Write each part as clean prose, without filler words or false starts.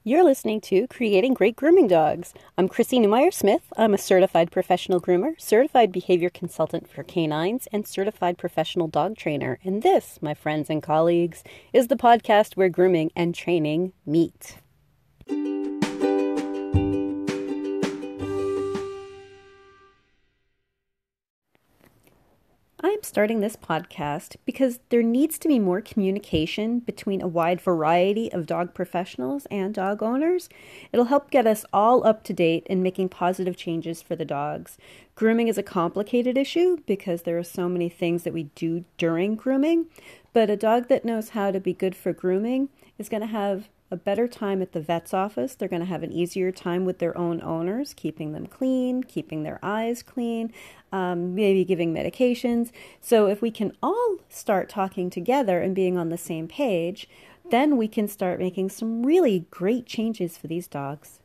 You're listening to Creating Great Grooming Dogs. I'm Chrissy Neumeier-Smith. I'm a certified professional groomer, certified behavior consultant for canines, and certified professional dog trainer. And this, my friends and colleagues, is the podcast where grooming and training meet. I'm starting this podcast because there needs to be more communication between a wide variety of dog professionals and dog owners. It'll help get us all up to date in making positive changes for the dogs. Grooming is a complicated issue because there are so many things that we do during grooming, but a dog that knows how to be good for grooming is going to have a better time at the vet's office. They're going to have an easier time with their own owners, keeping them clean, keeping their eyes clean, maybe giving medications. So if we can all start talking together and being on the same page, then we can start making some really great changes for these dogs.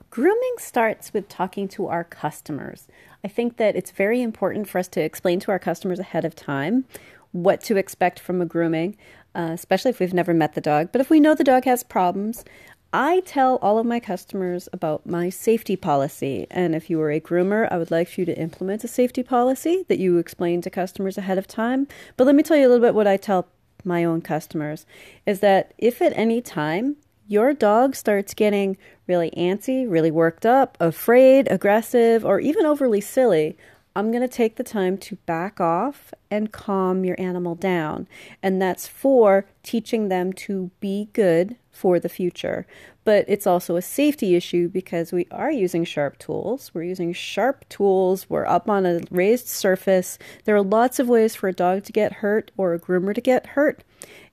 Grooming starts with talking to our customers. I think that it's very important for us to explain to our customers ahead of time what to expect from a grooming, especially if we've never met the dog. But if we know the dog has problems, I tell all of my customers about my safety policy. And if you are a groomer, I would like for you to implement a safety policy that you explain to customers ahead of time. But let me tell you a little bit what I tell my own customers, is that if at any time your dog starts getting really antsy, really worked up, afraid, aggressive, or even overly silly, I'm going to take the time to back off and calm your animal down. And that's for teaching them to be good for the future. But it's also a safety issue because we are using sharp tools. We're using sharp tools. We're up on a raised surface. There are lots of ways for a dog to get hurt or a groomer to get hurt.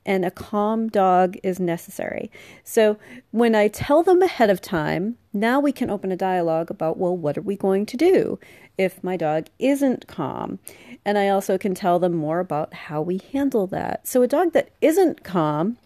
And a calm dog is necessary. So when I tell them ahead of time, now we can open a dialogue about, well, what are we going to do if my dog isn't calm? And I also can tell them more about how we handle that. So a dog that isn't calm,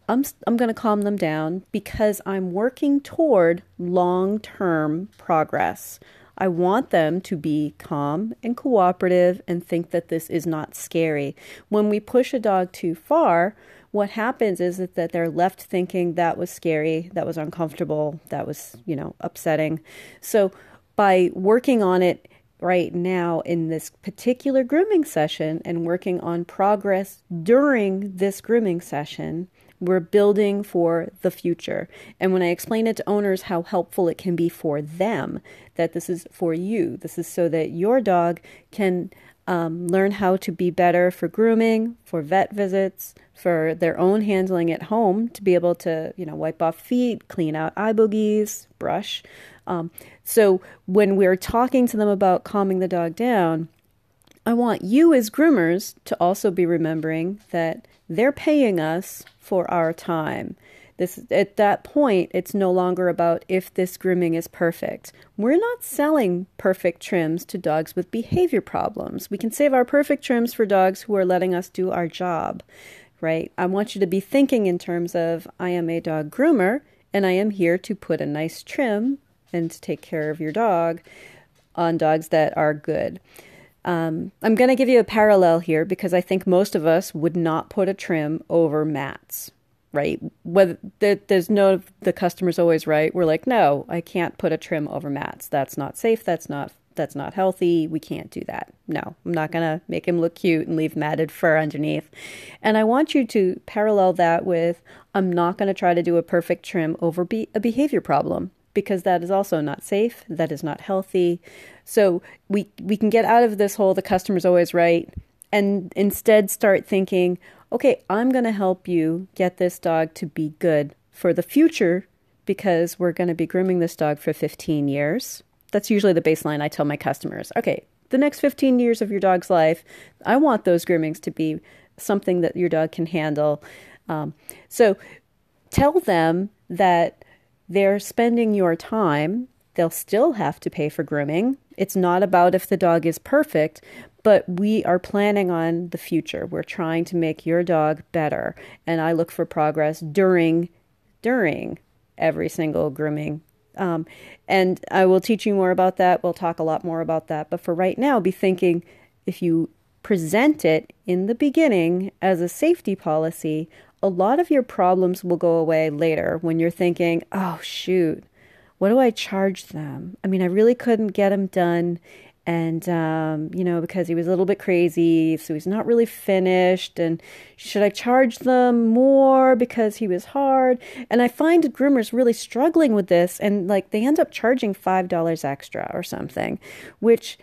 I'm going to calm them down because I'm working toward long-term progress. I want them to be calm and cooperative and think that this is not scary. When we push a dog too far, what happens is that they're left thinking that was scary, that was uncomfortable, that was, upsetting. So by working on it right now in this particular grooming session and working on progress during this grooming session, we're building for the future. And when I explain it to owners how helpful it can be for them, that this is for you, this is so that your dog can learn how to be better for grooming, for vet visits, for their own handling at home, to be able to, wipe off feet, clean out eye boogies, brush. So when we're talking to them about calming the dog down, I want you as groomers to also be remembering that they're paying us for our time. At that point, it's no longer about if this grooming is perfect. We're not selling perfect trims to dogs with behavior problems. We can save our perfect trims for dogs who are letting us do our job, right? I want you to be thinking in terms of, I am a dog groomer, and I am here to put a nice trim and to take care of your dog on dogs that are good. I'm going to give you a parallel here because I think most of us would not put a trim over mats, right? There's no, the customer's always right. We're like, no, I can't put a trim over mats. That's not safe. That's not healthy. We can't do that. No, I'm not going to make him look cute and leave matted fur underneath. And I want you to parallel that with, I'm not going to try to do a perfect trim over a behavior problem, because that is also not safe. That is not healthy. So we can get out of this whole, the customer's always right, and instead start thinking, okay, I'm going to help you get this dog to be good for the future because we're going to be grooming this dog for 15 years. That's usually the baseline I tell my customers. Okay, the next 15 years of your dog's life, I want those groomings to be something that your dog can handle. So tell them that they're spending your time. They'll still have to pay for grooming. It's not about if the dog is perfect, but we are planning on the future. We're trying to make your dog better. And I look for progress during every single grooming. And I will teach you more about that. We'll talk a lot more about that. But for right now, be thinking, if you present it in the beginning as a safety policy, a lot of your problems will go away later when you're thinking, oh, shoot, what do I charge them? I mean, I really couldn't get him done. And, because he was a little bit crazy, so he's not really finished. And should I charge them more because he was hard? And I find groomers really struggling with this. And like they end up charging $5 extra or something, which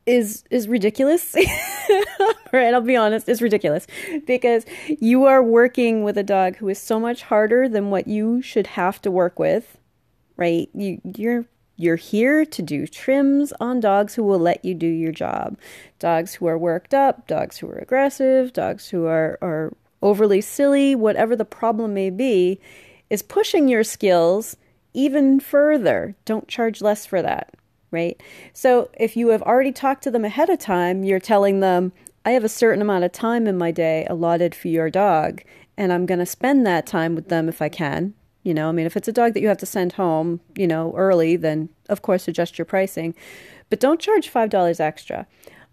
is ridiculous. Right, I'll be honest, it's ridiculous because you are working with a dog who is so much harder than what you should have to work with, right? You're here to do trims on dogs who will let you do your job. Dogs who are worked up, dogs who are aggressive, dogs who are overly silly, whatever the problem may be, is pushing your skills even further. Don't charge less for that, right? So if you have already talked to them ahead of time, you're telling them, I have a certain amount of time in my day allotted for your dog, and I'm going to spend that time with them if I can. If it's a dog that you have to send home, early, then of course adjust your pricing. But don't charge $5 extra.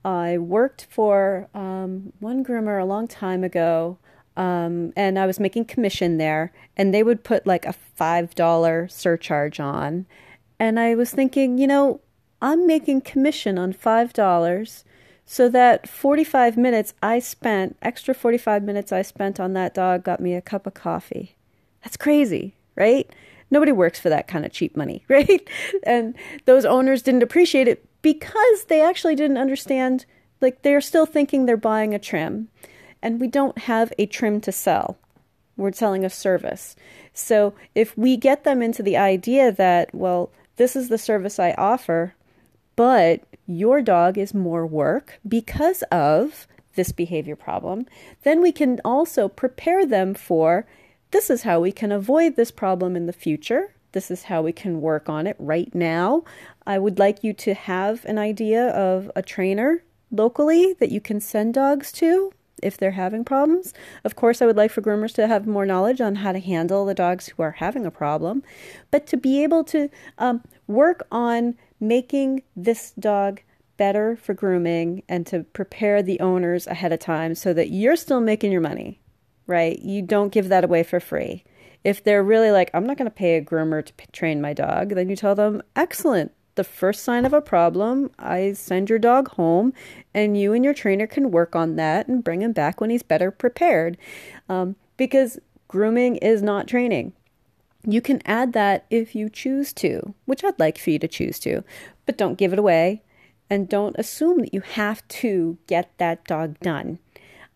I worked for one groomer a long time ago, and I was making commission there, and they would put like a $5 surcharge on. And I was thinking, I'm making commission on $5. So that 45 minutes extra 45 minutes I spent on that dog got me a cup of coffee. That's crazy, right? Nobody works for that kind of cheap money, right? And those owners didn't appreciate it because they actually didn't understand, like they're still thinking they're buying a trim. And we don't have a trim to sell. We're selling a service. So if we get them into the idea that, well, this is the service I offer, but your dog is more work because of this behavior problem, then we can also prepare them for, this is how we can avoid this problem in the future. This is how we can work on it right now. I would like you to have an idea of a trainer locally that you can send dogs to if they're having problems. Of course, I would like for groomers to have more knowledge on how to handle the dogs who are having a problem, but to be able to work on making this dog better for grooming and to prepare the owners ahead of time so that you're still making your money, right? You don't give that away for free. If they're really like, I'm not going to pay a groomer to train my dog, then you tell them, excellent. The first sign of a problem, I send your dog home and you and your trainer can work on that and bring him back when he's better prepared. Because grooming is not training. You can add that if you choose to, which I'd like for you to choose to, but don't give it away and don't assume that you have to get that dog done.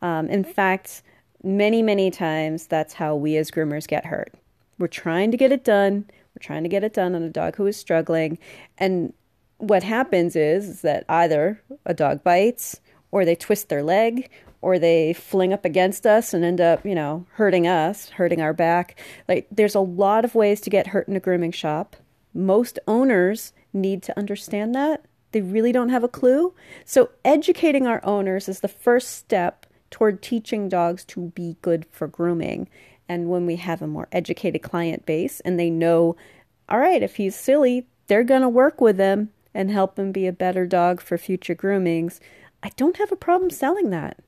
In fact, many, many times that's how we as groomers get hurt. We're trying to get it done. We're trying to get it done on a dog who is struggling. And what happens is that either a dog bites or they twist their leg or they fling up against us and end up, hurting us, hurting our back. Like there's a lot of ways to get hurt in a grooming shop. Most owners need to understand that. They really don't have a clue. So educating our owners is the first step toward teaching dogs to be good for grooming. And when we have a more educated client base and they know, all right, if he's silly, they're going to work with him and help him be a better dog for future groomings. I don't have a problem selling that.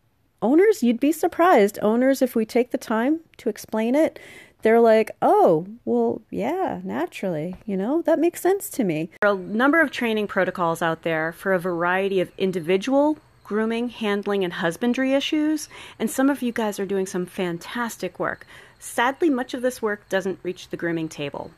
Owners, you'd be surprised. Owners, if we take the time to explain it, they're like, oh, well, yeah, naturally, that makes sense to me. There are a number of training protocols out there for a variety of individual grooming, handling, and husbandry issues, and some of you guys are doing some fantastic work. Sadly, much of this work doesn't reach the grooming table.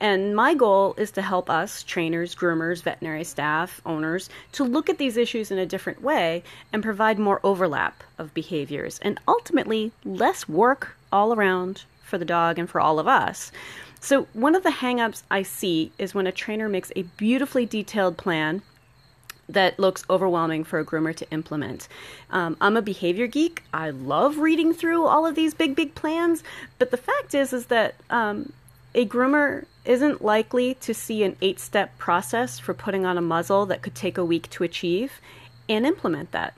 And my goal is to help us, trainers, groomers, veterinary staff, owners, to look at these issues in a different way and provide more overlap of behaviors and ultimately less work all around for the dog and for all of us. So one of the hang-ups I see is when a trainer makes a beautifully detailed plan that looks overwhelming for a groomer to implement. I'm a behavior geek. I love reading through all of these big plans, but the fact is that a groomer isn't likely to see an 8-step process for putting on a muzzle that could take a week to achieve and implement that,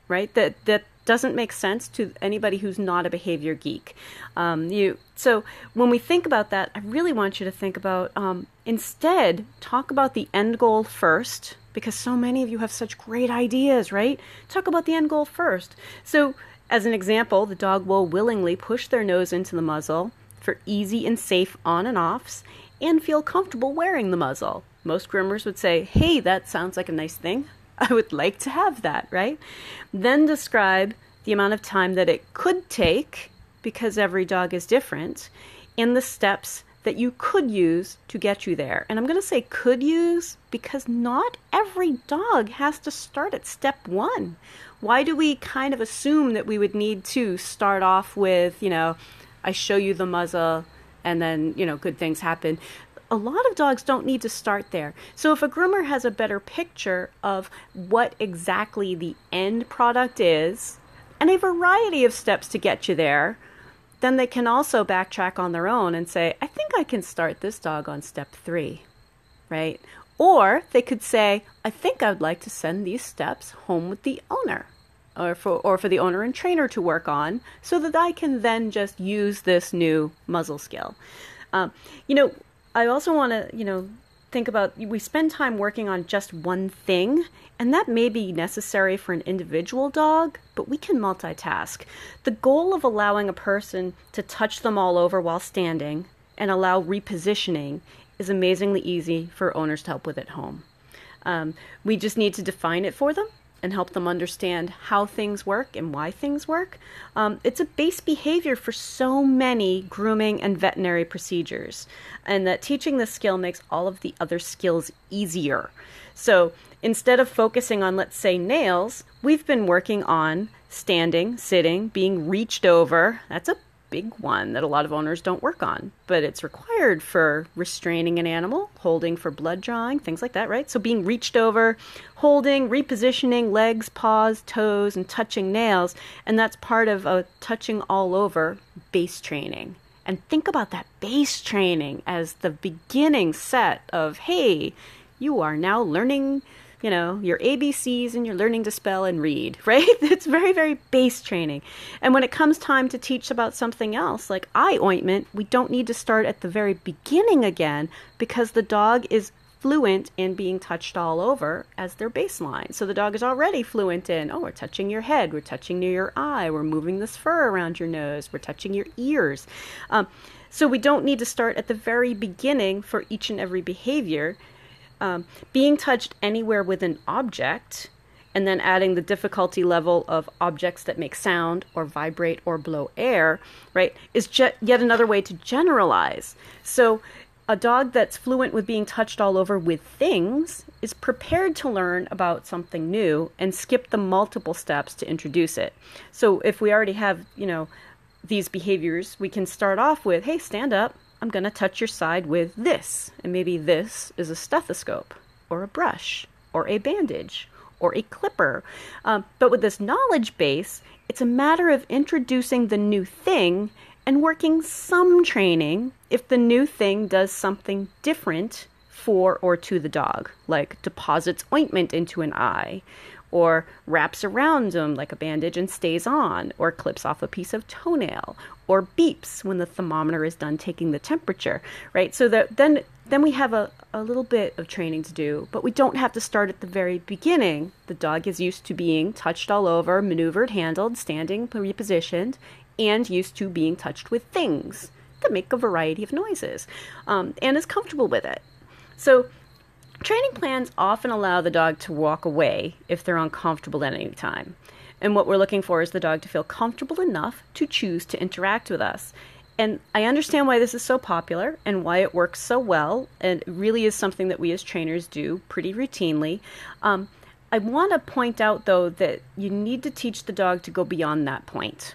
right? That doesn't make sense to anybody who's not a behavior geek. So when we think about that, I really want you to think about, instead, talk about the end goal first, because so many of you have such great ideas, right? Talk about the end goal first. So As an example, the dog will willingly push their nose into the muzzle for easy and safe on and offs and feel comfortable wearing the muzzle. Most groomers would say, hey, that sounds like a nice thing. I would like to have that, right? Then describe the amount of time that it could take, because every dog is different, and the steps that you could use to get you there. And I'm going to say could use because not every dog has to start at step one. Why do we kind of assume that we would need to start off with, I show you the muzzle and then, good things happen? A lot of dogs don't need to start there. So if a groomer has a better picture of what exactly the end product is and a variety of steps to get you there, then they can also backtrack on their own and say, I think I can start this dog on step 3, right? Or they could say, I think I would like to send these steps home with the owner or for the owner and trainer to work on so that I can then just use this new muzzle skill. I also want to, think about, we spend time working on just one thing, and that may be necessary for an individual dog, but we can multitask. The goal of allowing a person to touch them all over while standing and allow repositioning is amazingly easy for owners to help with at home. We just need to define it for them and help them understand how things work and why things work. It's a base behavior for so many grooming and veterinary procedures, and that teaching this skill makes all of the other skills easier. So instead of focusing on, let's say, nails, we've been working on standing, sitting, being reached over. That's a big one that a lot of owners don't work on, but it's required for restraining an animal, holding for blood drawing, things like that, right? So being reached over, holding, repositioning legs, paws, toes, and touching nails, and that's part of a touching all over base training. And think about that base training as the beginning set of, hey, you are now learning your ABCs and you're learning to spell and read, right? It's very, very base training. And when it comes time to teach about something else, like eye ointment, we don't need to start at the very beginning again because the dog is fluent in being touched all over as their baseline. So the dog is already fluent in, we're touching your head, we're touching near your eye, we're moving this fur around your nose, we're touching your ears. So we don't need to start at the very beginning for each and every behavior. Being touched anywhere with an object, and then adding the difficulty level of objects that make sound or vibrate or blow air, right, is yet another way to generalize. So a dog that's fluent with being touched all over with things is prepared to learn about something new and skip the multiple steps to introduce it. So if we already have, these behaviors, we can start off with, hey, stand up. I'm going to touch your side with this, and maybe this is a stethoscope or a brush or a bandage or a clipper. But with this knowledge base, it's a matter of introducing the new thing and working some training if the new thing does something different for or to the dog, like deposits ointment into an eye, or wraps around them like a bandage and stays on, or clips off a piece of toenail, or beeps when the thermometer is done taking the temperature, right? So that then we have a little bit of training to do, but we don't have to start at the very beginning. The dog is used to being touched all over, maneuvered, handled, standing, repositioned, and used to being touched with things that make a variety of noises, and is comfortable with it. So training plans often allow the dog to walk away if they're uncomfortable at any time. And what we're looking for is the dog to feel comfortable enough to choose to interact with us. And I understand why this is so popular and why it works so well, and it really is something that we as trainers do pretty routinely. I want to point out, though, that you need to teach the dog to go beyond that point.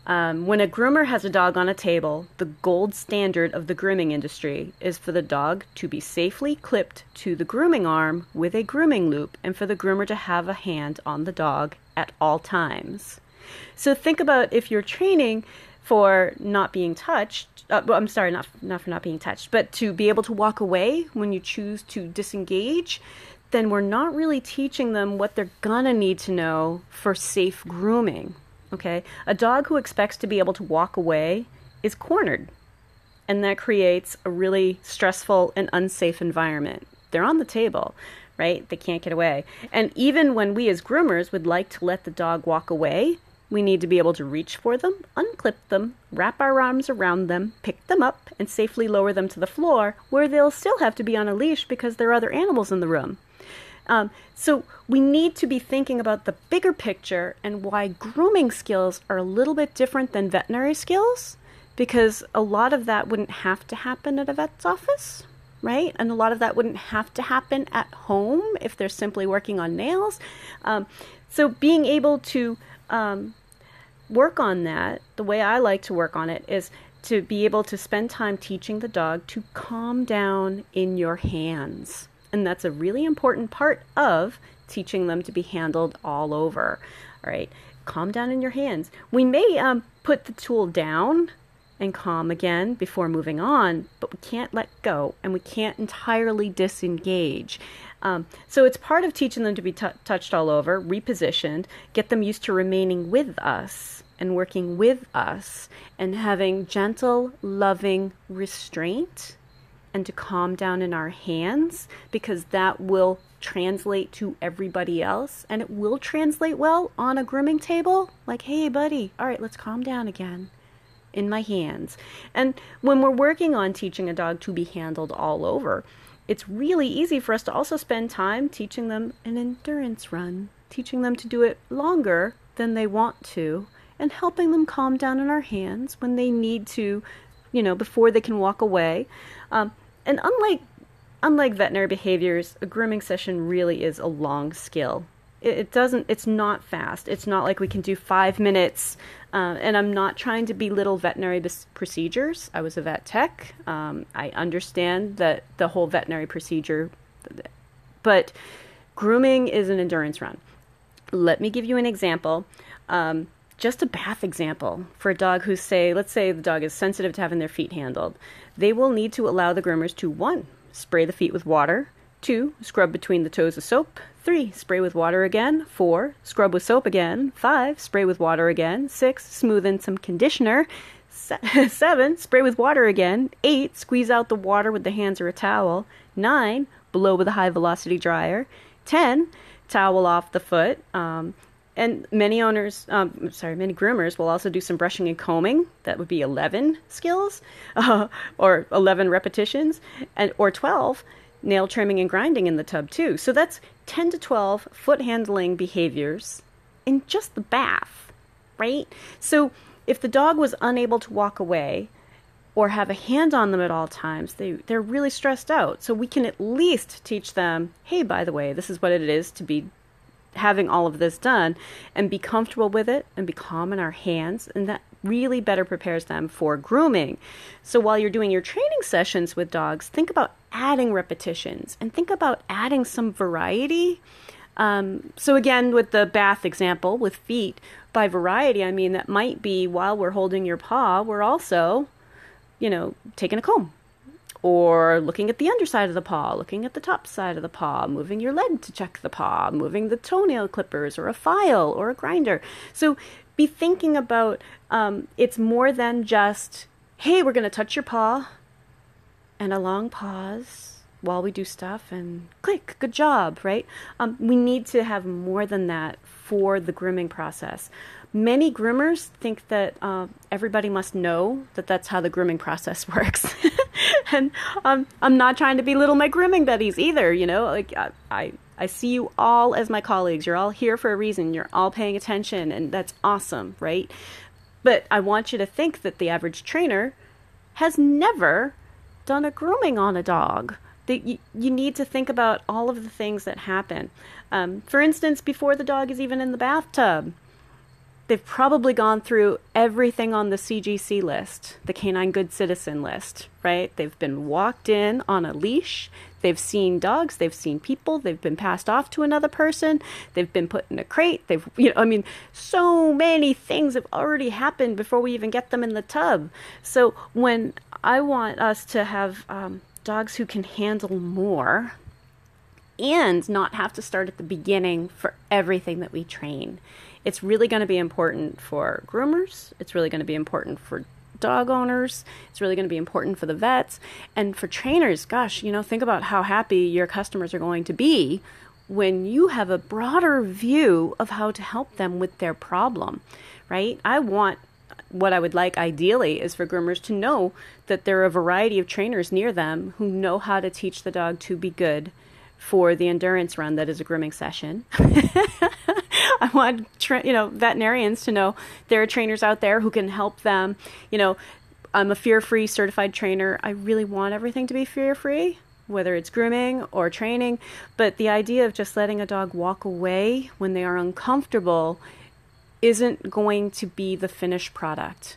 When a groomer has a dog on a table, the gold standard of the grooming industry is for the dog to be safely clipped to the grooming arm with a grooming loop and for the groomer to have a hand on the dog at all times. So think about if you're training for not being touched, not for not being touched, but to be able to walk away when you choose to disengage, then we're not really teaching them what they're gonna need to know for safe grooming. Okay, a dog who expects to be able to walk away is cornered, and that creates a really stressful and unsafe environment. They're on the table, right? They can't get away. And even when we as groomers would like to let the dog walk away, We need to be able to reach for them, unclip them, wrap our arms around them, pick them up, and safely lower them to the floor, where they'll still have to be on a leash because there are other animals in the room. So we need to be thinking about the bigger picture and why grooming skills are a little bit different than veterinary skills, because a lot of that wouldn't have to happen at a vet's office, right? And a lot of that wouldn't have to happen at home if they're simply working on nails. So being able to work on that, the way I like to work on it is to be able to spend time teaching the dog to calm down in your hands. And that's a really important part of teaching them to be handled all over. All right, calm down in your hands. We may put the tool down and calm again before moving on, but we can't let go and we can't entirely disengage. So it's part of teaching them to be touched all over, repositioned, get them used to remaining with us and working with us and having gentle, loving restraint, and to calm down in our hands, because that will translate to everybody else, and it will translate well on a grooming table. Like, hey buddy, all right, let's calm down again in my hands. And when we're working on teaching a dog to be handled all over, it's really easy for us to also spend time teaching them an endurance run, teaching them to do it longer than they want to, and helping them calm down in our hands when they need to, before they can walk away. And unlike veterinary behaviors, a grooming session really is a long skill. It's not fast. It's not like we can do 5 minutes. And I'm not trying to belittle veterinary procedures. I was a vet tech. I understand that the whole veterinary procedure, but grooming is an endurance run. Let me give you an example. Just a bath example for a dog who's let's say the dog is sensitive to having their feet handled. They will need to allow the groomers to 1, spray the feet with water, 2, scrub between the toes with soap, 3, spray with water again, 4, scrub with soap again, 5, spray with water again, 6, smooth in some conditioner, 7, spray with water again, 8, squeeze out the water with the hands or a towel, 9, blow with a high velocity dryer, 10, towel off the foot. And many groomers will also do some brushing and combing. That would be 11 skills, or 11 repetitions, or 12 nail trimming and grinding in the tub too. So that's 10 to 12 foot handling behaviors in just the bath, right? So if the dog was unable to walk away or have a hand on them at all times, they're really stressed out. So we can at least teach them, hey, by the way, this is what it is to be having all of this done, and be comfortable with it and be calm in our hands, and that really better prepares them for grooming. So while you're doing your training sessions with dogs, think about adding repetitions and think about adding some variety. So again, with the bath example with feet, by variety I mean that might be while we're holding your paw, we're also taking a comb, or looking at the underside of the paw, looking at the top side of the paw, moving your leg to check the paw, moving the toenail clippers or a file or a grinder. So be thinking about, it's more than just, hey, we're going to touch your paw, and a long pause while we do stuff and click, good job, right? We need to have more than that for the grooming process. Many groomers think that everybody must know that that's how the grooming process works. And I'm not trying to belittle my grooming buddies either, like I see you all as my colleagues. You're all here for a reason. You're all paying attention, and that's awesome, right? But I want you to think that the average trainer has never done a grooming on a dog. You need to think about all of the things that happen. For instance, before the dog is even in the bathtub, they've probably gone through everything on the CGC list, the Canine Good Citizen list, right? They've been walked in on a leash. They've seen dogs. They've seen people. They've been passed off to another person. They've been put in a crate. So many things have already happened before we even get them in the tub. So when I want us to have dogs who can handle more and not have to start at the beginning for everything that we train, it's really going to be important for groomers. It's really going to be important for dog owners. It's really going to be important for the vets and for trainers. Gosh, think about how happy your customers are going to be when you have a broader view of how to help them with their problem, right? What I would like ideally is for groomers to know that there are a variety of trainers near them who know how to teach the dog to be good for the endurance run that is a grooming session. I want veterinarians to know there are trainers out there who can help them. I'm a fear-free certified trainer. I really want everything to be fear-free, whether it's grooming or training. But the idea of just letting a dog walk away when they are uncomfortable isn't going to be the finished product.